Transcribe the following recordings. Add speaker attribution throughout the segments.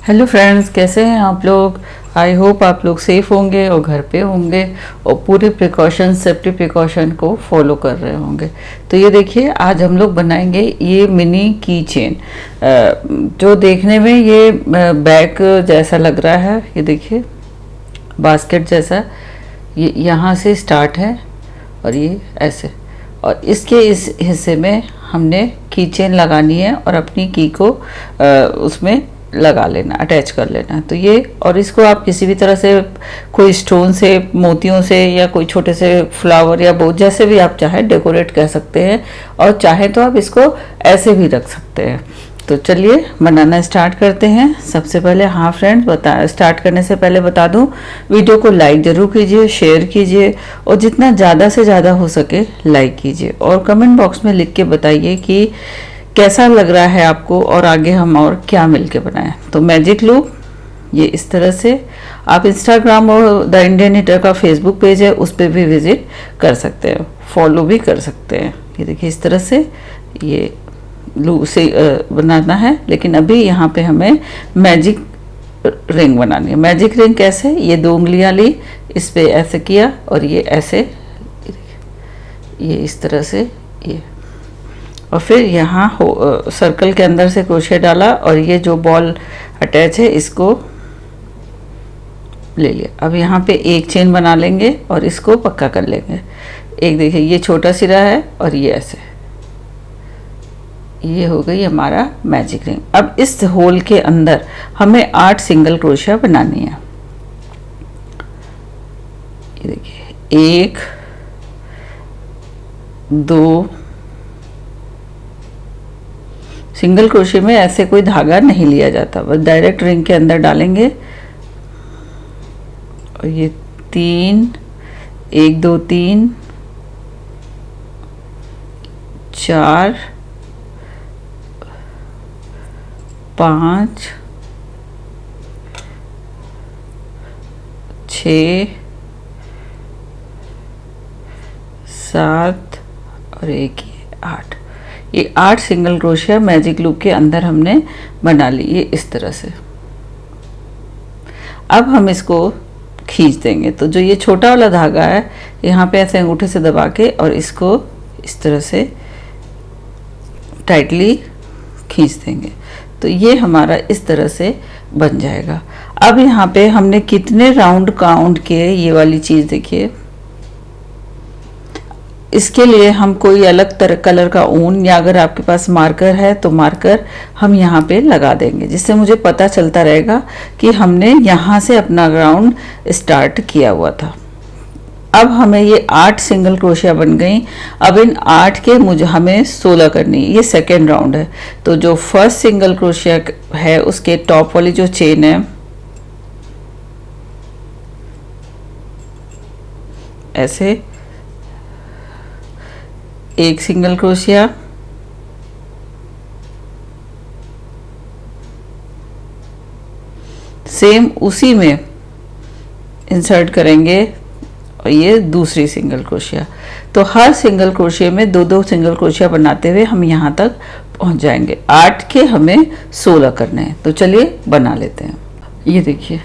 Speaker 1: Hello friends, कैसे हैं आप लोग। आई होप आप लोग सेफ़ होंगे और घर पे होंगे और पूरे प्रिकॉशन सेफ्टी प्रिकॉशन को फॉलो कर रहे होंगे। तो ये देखिए, आज हम लोग बनाएंगे ये मिनी की चेन, जो देखने में ये बैग जैसा लग रहा है। ये देखिए, बास्केट जैसा। ये यहाँ से स्टार्ट है और ये ऐसे, और इसके इस हिस्से में हमने की चेन लगानी है और अपनी की को उसमें लगा लेना, अटैच कर लेना। तो ये, और इसको आप किसी भी तरह से, कोई स्टोन से, मोतियों से, या कोई छोटे से फ्लावर या बोझ, जैसे भी आप चाहे डेकोरेट कर सकते हैं, और चाहे तो आप इसको ऐसे भी रख सकते हैं। तो चलिए बनाना स्टार्ट करते हैं। सबसे पहले हाँ फ्रेंड्स, स्टार्ट करने से पहले बता दूं, वीडियो को लाइक ज़रूर कीजिए, शेयर कीजिए, और जितना ज़्यादा से ज़्यादा हो सके लाइक कीजिए, और कमेंट बॉक्स में लिख के बताइए कि कैसा लग रहा है आपको और आगे हम और क्या मिलके बनाएं। तो मैजिक लूप ये इस तरह से, आप इंस्टाग्राम और द इंडियन ईटर का फेसबुक पेज है, उस पर भी विजिट कर सकते हैं, फॉलो भी कर सकते हैं। ये देखिए, इस तरह से ये लूप से बनाना है। लेकिन अभी यहाँ पे हमें मैजिक रिंग बनानी है। मैजिक रिंग कैसे, ये 2 उंगलियाँ ली, इस पे ऐसे किया और ये ऐसे, ये इस तरह से, ये, और फिर यहाँ सर्कल के अंदर से क्रोशे डाला और ये जो बॉल अटैच है इसको ले लिया। अब यहाँ पे एक चेन बना लेंगे और इसको पक्का कर लेंगे। एक देखिए, ये छोटा सिरा है और ये ऐसे, ये हो गई हमारा मैजिक रिंग। अब इस होल के अंदर हमें 8 सिंगल क्रोशिया बनानी है। ये देखिए, 1 2, सिंगल क्रोशे में ऐसे कोई धागा नहीं लिया जाता, बस डायरेक्ट रिंग के अंदर डालेंगे। और ये 3, 1 2 3 4 5 6 7 और 1 8। ये 8 सिंगल क्रोशिया मैजिक लूप के अंदर हमने बना ली, ये इस तरह से। अब हम इसको खींच देंगे। तो जो ये छोटा वाला धागा है, यहाँ पे ऐसे अंगूठे से दबा के और इसको इस तरह से टाइटली खींच देंगे। तो ये हमारा इस तरह से बन जाएगा। अब यहाँ पे हमने कितने राउंड काउंट किए, ये वाली चीज़ देखिए। इसके लिए हम कोई अलग तरह कलर का ऊन, या अगर आपके पास मार्कर है तो मार्कर हम यहाँ पे लगा देंगे, जिससे मुझे पता चलता रहेगा कि हमने यहाँ से अपना राउंड स्टार्ट किया हुआ था। अब हमें ये 8 सिंगल क्रोशिया बन गई। अब इन 8 के मुझे हमें 16 करनी है। ये सेकेंड राउंड है। तो जो फर्स्ट सिंगल क्रोशिया है उसके टॉप वाली जो चेन है, ऐसे 1 सिंगल क्रोशिया, सेम उसी में इंसर्ट करेंगे, और ये दूसरी सिंगल क्रोशिया। तो हर सिंगल क्रोशिया में 2-2 सिंगल क्रोशिया बनाते हुए हम यहाँ तक पहुँच जाएंगे। 8 के हमें 16 करने हैं। तो चलिए बना लेते हैं। ये देखिए,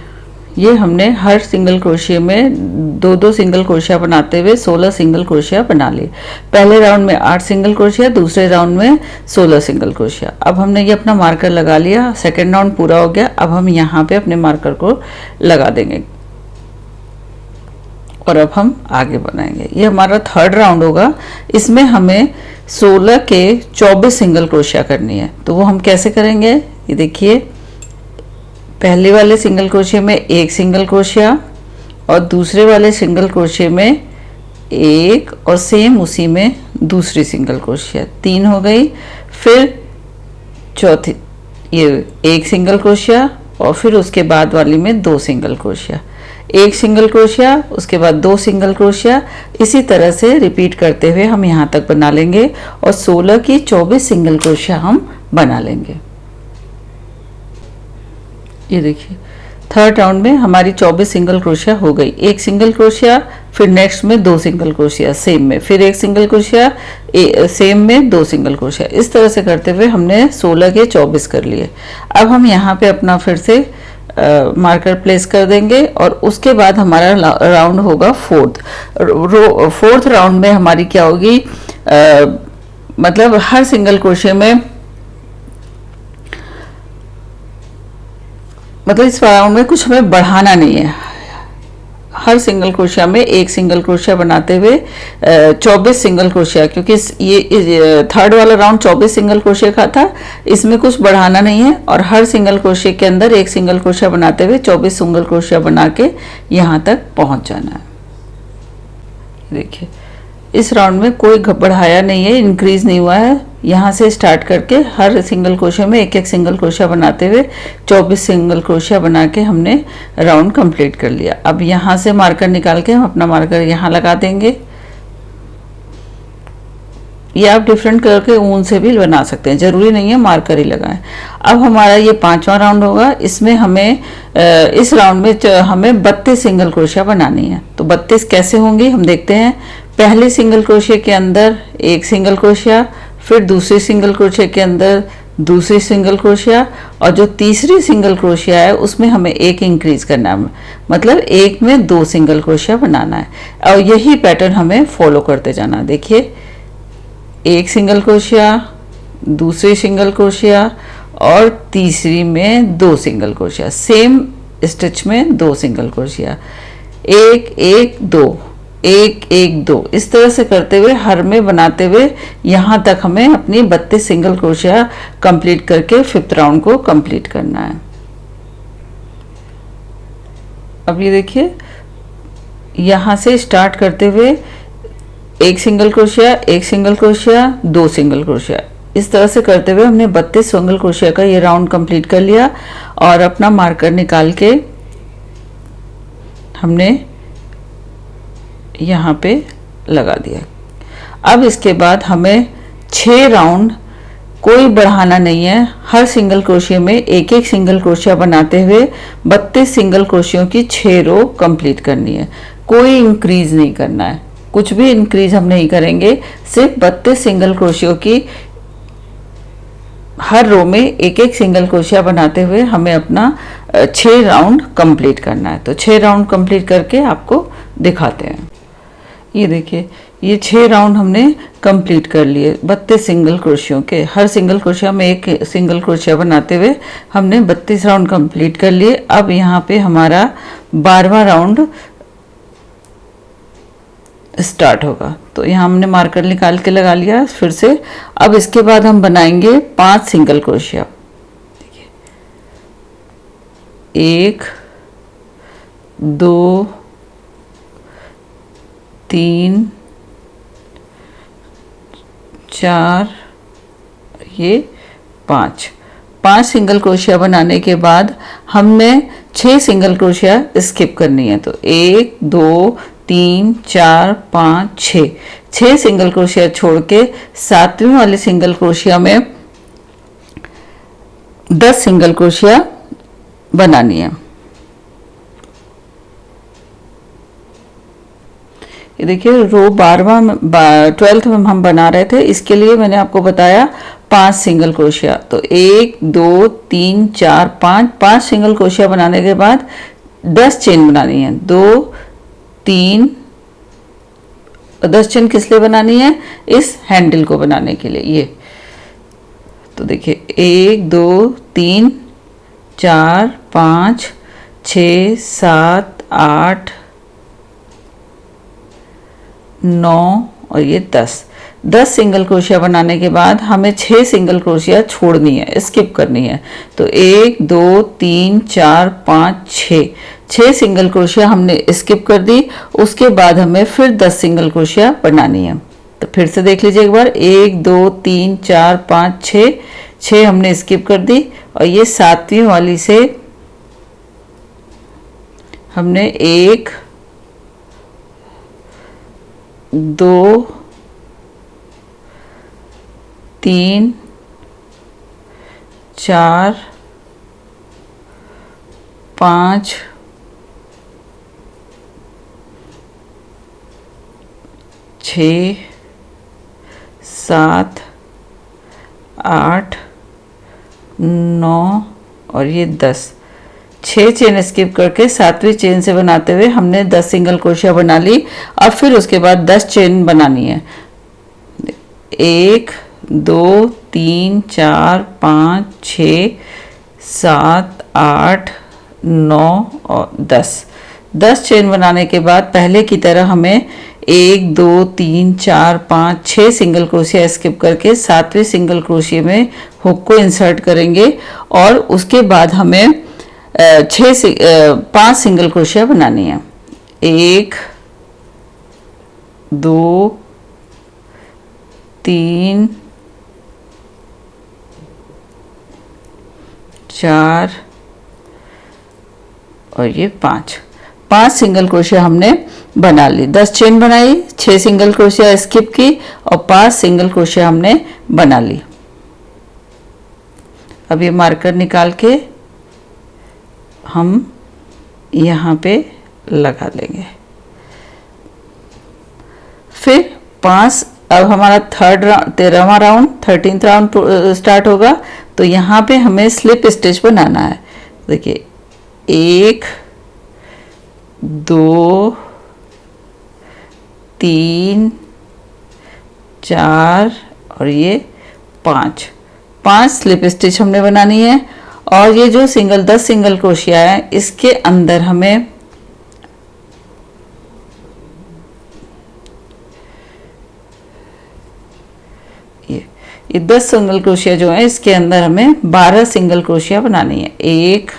Speaker 1: ये हमने हर सिंगल क्रोशिया में 2-2 सिंगल क्रोशिया बनाते हुए 16 सिंगल क्रोशिया बना लिए। पहले राउंड में 8 सिंगल क्रोशिया, दूसरे राउंड में 16 सिंगल क्रोशिया। अब हमने ये अपना मार्कर लगा लिया, सेकेंड राउंड पूरा हो गया। अब हम यहाँ पे अपने मार्कर को लगा देंगे और अब हम आगे बनाएंगे। ये हमारा थर्ड राउंड होगा। इसमें हमें 16 के 24 सिंगल क्रोशिया करनी है। तो वो हम कैसे करेंगे, ये देखिए। पहले वाले सिंगल क्रोशिया में 1 सिंगल क्रोशिया, और दूसरे वाले सिंगल क्रोशिया में 1, और सेम उसी में दूसरी सिंगल क्रोशिया, 3 हो गई। फिर चौथी, ये 1 सिंगल क्रोशिया, और फिर उसके बाद वाली में 2 सिंगल क्रोशिया, 1 सिंगल क्रोशिया, उसके बाद 2 सिंगल क्रोशिया। इसी तरह से रिपीट करते हुए हम यहाँ तक बना लेंगे, और 16 की 24 सिंगल क्रोशिया हम बना लेंगे। ये देखिए, थर्ड राउंड में हमारी 24 सिंगल क्रोशिया हो गई। 1 सिंगल क्रोशिया, फिर नेक्स्ट में 2 सिंगल क्रोशिया सेम में, फिर 1 सिंगल क्रोशिया सेम में 2 सिंगल क्रोशिया। इस तरह से करते हुए हमने 16 के 24 कर लिए। अब हम यहाँ पे अपना फिर से मार्कर प्लेस कर देंगे और उसके बाद हमारा राउंड होगा फोर्थ राउंड में हमारी क्या होगी, मतलब हर सिंगल क्रोशिया में, मतलब इस राउंड में कुछ हमें बढ़ाना नहीं है। हर सिंगल क्रोशिया में 1 सिंगल क्रोशिया बनाते हुए 24 सिंगल क्रोशिया, क्योंकि ये थर्ड वाला राउंड 24 सिंगल क्रोशिया का था, इसमें कुछ बढ़ाना नहीं है। और हर सिंगल क्रोशिया के अंदर 1 सिंगल क्रोशिया बनाते हुए 24 सिंगल क्रोशिया बना के यहाँ तक पहुँच जाना है। देखिए इस राउंड में कोई बढ़ाया नहीं है, इंक्रीज नहीं हुआ है। यहाँ से स्टार्ट करके हर सिंगल क्रोशिया में 1-1 सिंगल क्रोशिया बनाते हुए 24 सिंगल क्रोशिया बना के हमने राउंड कंप्लीट कर लिया। अब यहाँ से मार्कर निकाल के हम अपना मार्कर यहाँ लगा देंगे। ये आप डिफरेंट कलर के ऊन से भी बना सकते हैं, जरूरी नहीं है मार्कर ही लगाएं। अब हमारा ये 5वां राउंड होगा। इसमें हमें इस राउंड में हमें 32 सिंगल क्रोशिया बनानी है। तो 32 कैसे होंगी हम देखते हैं। पहले सिंगल क्रोशिया के अंदर 1 सिंगल क्रोशिया, फिर दूसरे सिंगल क्रोशिया के अंदर दूसरी सिंगल क्रोशिया, और जो तीसरी सिंगल क्रोशिया है उसमें हमें 1 इंक्रीज करना है, मतलब 1 में 2 सिंगल क्रोशिया बनाना है। और यही पैटर्न हमें फॉलो करते जाना है। देखिए 1 सिंगल क्रोशिया, दूसरी सिंगल क्रोशिया और तीसरी में 2 सिंगल क्रोशिया, सेम स्टिच में 2 सिंगल क्रोशिया, 1 1 2 1 1 2, इस तरह से करते हुए हर में बनाते हुए यहाँ तक हमें अपनी 32 सिंगल क्रोशिया कंप्लीट करके 5th राउंड को कंप्लीट करना है। अब ये देखिए यहाँ से स्टार्ट करते हुए 1 single crochet, 1 single crochet, 2 single crochet, इस तरह से करते हुए हमने 32 सिंगल क्रोशिया का ये राउंड कंप्लीट कर लिया। और अपना मार्कर निकाल के हमने यहाँ पे लगा दिया। अब इसके बाद हमें 6 राउंड कोई बढ़ाना नहीं है। हर सिंगल क्रोशिया में 1-1 सिंगल क्रोशिया बनाते हुए 32 सिंगल क्रोशियों की 6 रो कंप्लीट करनी है। कोई इंक्रीज नहीं करना है, कुछ भी इंक्रीज हम नहीं करेंगे। सिर्फ 32 सिंगल क्रोशियों की हर रो में 1-1 सिंगल क्रोशिया बनाते हुए हमें अपना 6 राउंड कंप्लीट करना है। तो 6 राउंड कंप्लीट करके आपको दिखाते हैं। ये देखिए ये 6 राउंड हमने कंप्लीट कर लिए 32 सिंगल क्रोशियों के। हर सिंगल क्रोशिया में 1 सिंगल क्रोशिया बनाते हुए हमने 32 राउंड कंप्लीट कर लिए। अब यहाँ पे हमारा 12वां राउंड स्टार्ट होगा। तो यहाँ हमने मार्कर निकाल के लगा लिया फिर से। अब इसके बाद हम बनाएंगे 5 सिंगल क्रोशिया। देखिए 1 2 3 4 ये 5 सिंगल क्रोशिया बनाने के बाद हमने 6 सिंगल क्रोशिया स्किप करनी है। तो 1 2 3 4 5 6 सिंगल क्रोशिया छोड़ के 7वें वाले सिंगल क्रोशिया में 10 सिंगल क्रोशिया बनानी है। ये देखिए रो 12th में हम बना रहे थे, इसके लिए मैंने आपको बताया 5 सिंगल क्रोशिया। तो 1 2 3 4 5 सिंगल क्रोशिया बनाने के बाद 10 चेन बनानी है। 2 3 10 चेन किस लिए बनानी है? इस हैंडल को बनाने के लिए। ये तो देखिए 1 2 3 4 5 6 7 8 9 और ये 10 सिंगल क्रोशिया बनाने के बाद हमें 6 सिंगल क्रोशिया छोड़नी है, स्किप करनी है। तो 1 2 3 4 5 6 सिंगल क्रोशिया हमने स्किप कर दी। उसके बाद हमें फिर 10 सिंगल क्रोशिया बनानी है। तो फिर से देख लीजिए एक बार, 1 2 3 4 5 6 हमने स्किप कर दी। और ये 7वीं वाली से हमने 1 2 3 4 5 6 7 8 9 और ये 10। 6 चेन स्किप करके 7वीं चेन से बनाते हुए हमने 10 सिंगल क्रोशिया बना ली। अब फिर उसके बाद 10 चेन बनानी है। 1 2 3 4 5 6 7 8 9 और 10 चेन बनाने के बाद पहले की तरह हमें 1 2 3 4 5 6 सिंगल क्रोशिया स्किप करके 7वें सिंगल क्रोशिया में हुक को इंसर्ट करेंगे और उसके बाद हमें 5 सिंगल क्रोशिया बनानी है। 1 2 3 4 और ये 5 सिंगल क्रोशिया हमने बना ली। 10 चेन बनाई, 6 सिंगल क्रोशिया स्किप की और 5 सिंगल क्रोशिया हमने बना ली। अब ये मार्कर निकाल के हम यहाँ पे लगा लेंगे। फिर 5, अब हमारा 13वां राउंड 13th राउंड स्टार्ट होगा। तो यहाँ पे हमें स्लिप स्टिच बनाना है। देखिए 1 2 3 4 और ये 5 स्लिप स्टिच हमने बनानी है। और ये जो 10 सिंगल क्रोशिया है इसके अंदर हमें ये 10 सिंगल क्रोशिया जो है इसके अंदर हमें 12 सिंगल क्रोशिया बनानी है। 1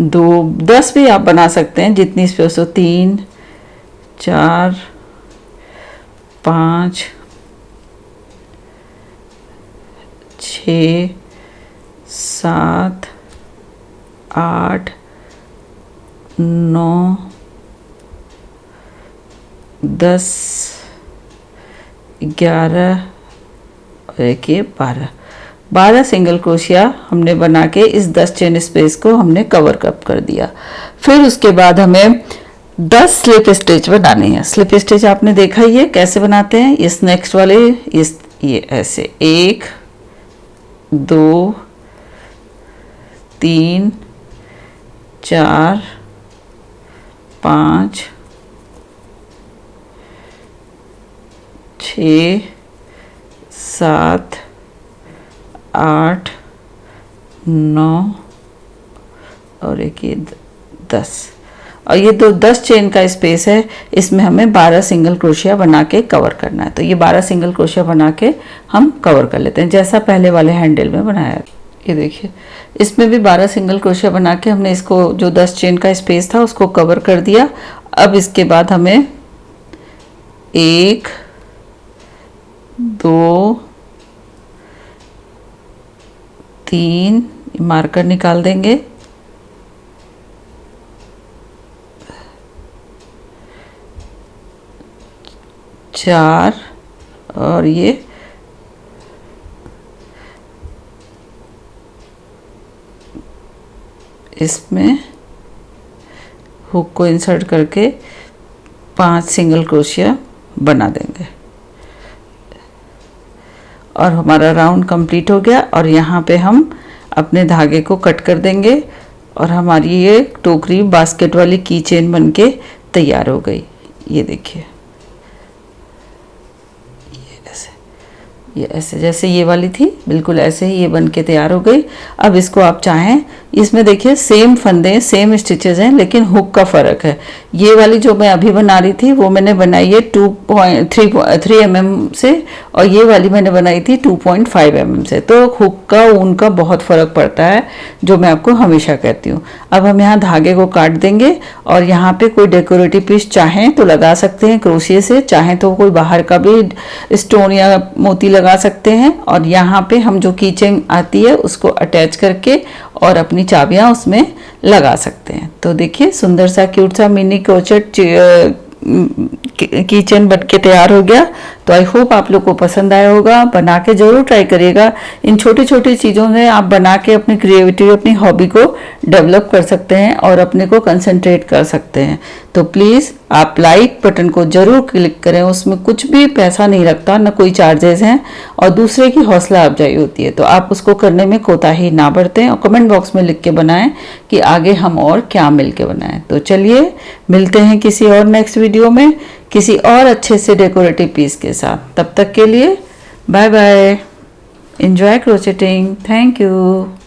Speaker 1: 2 10 भी आप बना सकते हैं जितनी स्पेस हो। 3 4 5 6 7 8 9 10 11 और एक ये 12 सिंगल क्रोशिया हमने बना के इस 10 चेन स्पेस को हमने कवर अप कर दिया। फिर उसके बाद हमें 10 स्लिप स्टिच बनानी है। स्लिप स्टिच आपने देखा ही है कैसे बनाते हैं। इस नेक्स्ट वाले ये ऐसे 1 2 3 4 5 6 7 8 9 और एक ये 10 और ये 10 चेन का स्पेस है। इसमें हमें 12 सिंगल क्रोशिया बना के कवर करना है। तो ये 12 सिंगल क्रोशिया बना के हम कवर कर लेते हैं जैसा पहले वाले हैंडल में बनाया। ये देखिए इसमें भी 12 सिंगल क्रोशिया बना के हमने इसको जो 10 चेन का स्पेस था उसको कवर कर दिया। अब इसके बाद हमें 1 2 3 मार्कर निकाल देंगे। 4 और ये इसमें हुक को इंसर्ट करके 5 सिंगल क्रोशिया बना देंगे और हमारा राउंड कंप्लीट हो गया। और यहाँ पे हम अपने धागे को कट कर देंगे और हमारी ये टोकरी बास्केट वाली की चेन बन के तैयार हो गई। ये देखिए ये ऐसे जैसे ये वाली थी बिल्कुल ऐसे ही ये बन के तैयार हो गई। अब इसको आप चाहें, इसमें देखिए सेम फंदे सेम स्टिचेस हैं लेकिन हुक का फ़र्क है। ये वाली जो मैं अभी बना रही थी वो मैंने बनाई है 2.3 mm से और ये वाली मैंने बनाई थी 2.5 mm से। तो हुक का ऊन का बहुत फ़र्क पड़ता है जो मैं आपको हमेशा कहती हूँ। अब हम यहाँ धागे को काट देंगे और यहाँ पे कोई डेकोरेटिव पीस चाहें तो लगा सकते हैं क्रोशिया से, चाहें तो कोई बाहर का भी स्टोन या मोती लगा सकते हैं। और यहाँ पे हम जो की चेन आती है उसको अटैच करके और अपनी चाबियाँ उसमें लगा सकते हैं। तो देखिए सुंदर सा क्यूट सा मिनी क्रोचेट की चेन बन के तैयार हो गया। तो तो आई होप आप लोग को पसंद आया होगा, बना के ज़रूर ट्राई करिएगा। इन छोटी छोटी चीज़ों में आप बना के अपनी क्रिएटिविटी, अपनी हॉबी को डेवलप कर सकते हैं और अपने को कंसंट्रेट कर सकते हैं। तो प्लीज़ आप लाइक बटन को ज़रूर क्लिक करें, उसमें कुछ भी पैसा नहीं लगता, ना कोई चार्जेस हैं, और दूसरे की हौसला अफजाई होती है। तो आप उसको करने में कोताही ना बरतें और कमेंट बॉक्स में लिख के बनाएं कि आगे हम और क्या मिल के बनाएं। तो चलिए मिलते हैं किसी और नेक्स्ट वीडियो में किसी और अच्छे से डेकोरेटिव पीस के साथ। तब तक के लिए bye bye, enjoy crocheting, thank you.